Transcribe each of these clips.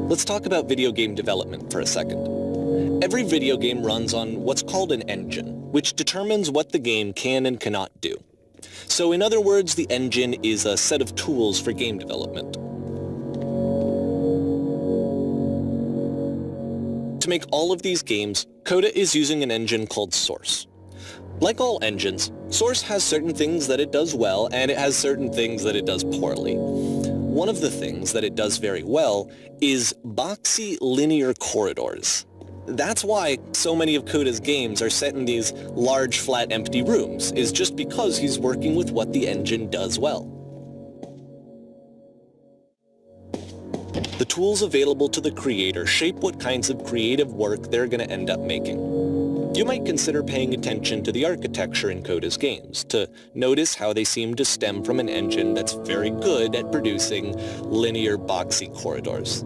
Let's talk about video game development for a second. Every video game runs on what's called an engine, which determines what the game can and cannot do. So in other words, the engine is a set of tools for game development. To make all of these games, Coda is using an engine called Source. Like all engines, Source has certain things that it does well, and it has certain things that it does poorly. One of the things that it does very well is boxy linear corridors. That's why so many of Coda's games are set in these large, flat, empty rooms, is just because he's working with what the engine does well. The tools available to the creator shape what kinds of creative work they're going to end up making. You might consider paying attention to the architecture in Coda's games, to notice how they seem to stem from an engine that's very good at producing linear, boxy corridors.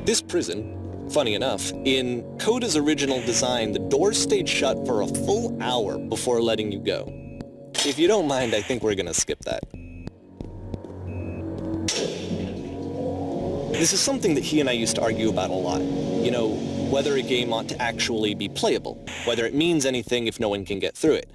This prison, funny enough, in Coda's original design, the doors stayed shut for a full hour before letting you go. If you don't mind, I think we're gonna skip that. This is something that he and I used to argue about a lot. You know, whether a game ought to actually be playable, whether it means anything if no one can get through it.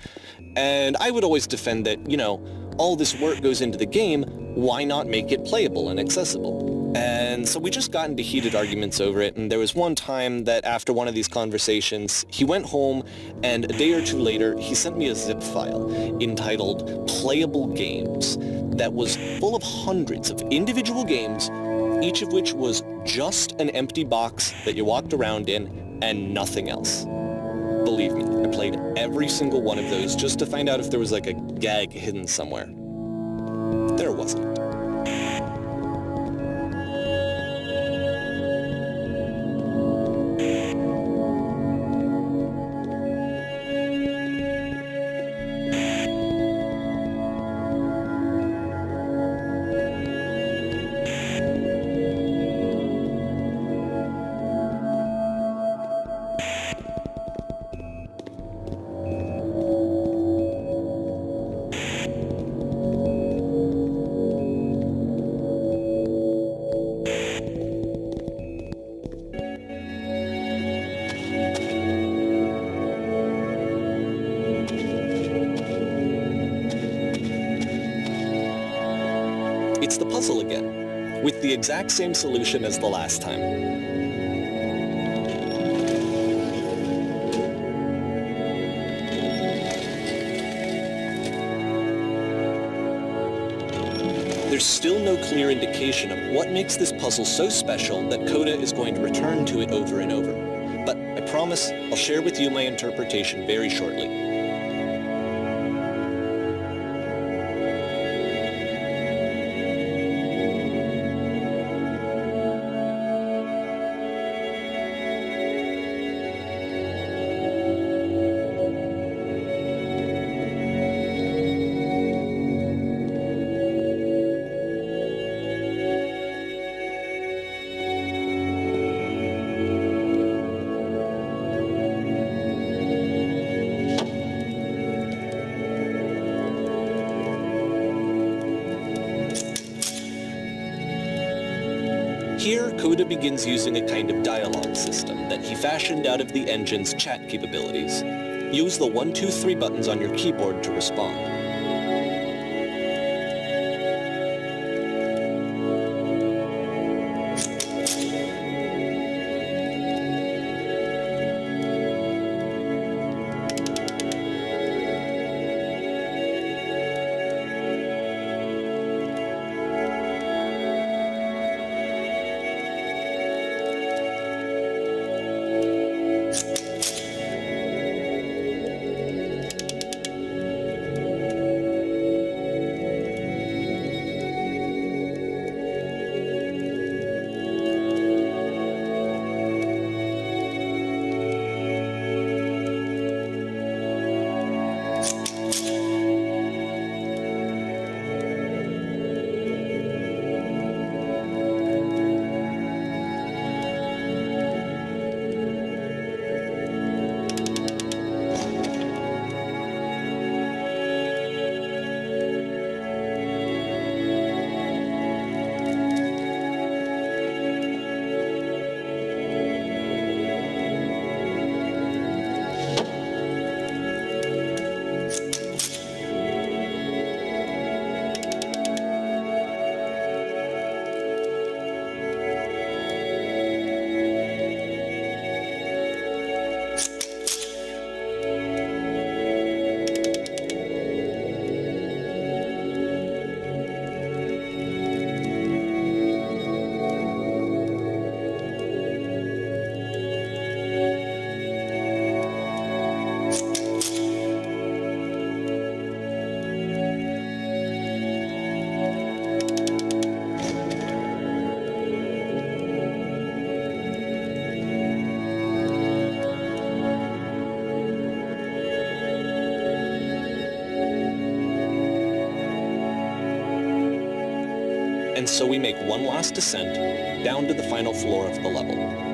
And I would always defend that, you know, all this work goes into the game, why not make it playable and accessible? And so we just got into heated arguments over it, and there was one time that after one of these conversations, he went home, and a day or two later, he sent me a zip file entitled Playable Games that was full of hundreds of individual games, each of which was just an empty box that you walked around in and nothing else. Believe me, I played every single one of those just to find out if there was like a gag hidden somewhere. There wasn't. It's the puzzle again, with the exact same solution as the last time. There's still no clear indication of what makes this puzzle so special that Coda is going to return to it over and over. But I promise I'll share with you my interpretation very shortly. Here, Coda begins using a kind of dialogue system that he fashioned out of the engine's chat capabilities. Use the 1, 2, 3 buttons on your keyboard to respond. And so we make one last descent down to the final floor of the level.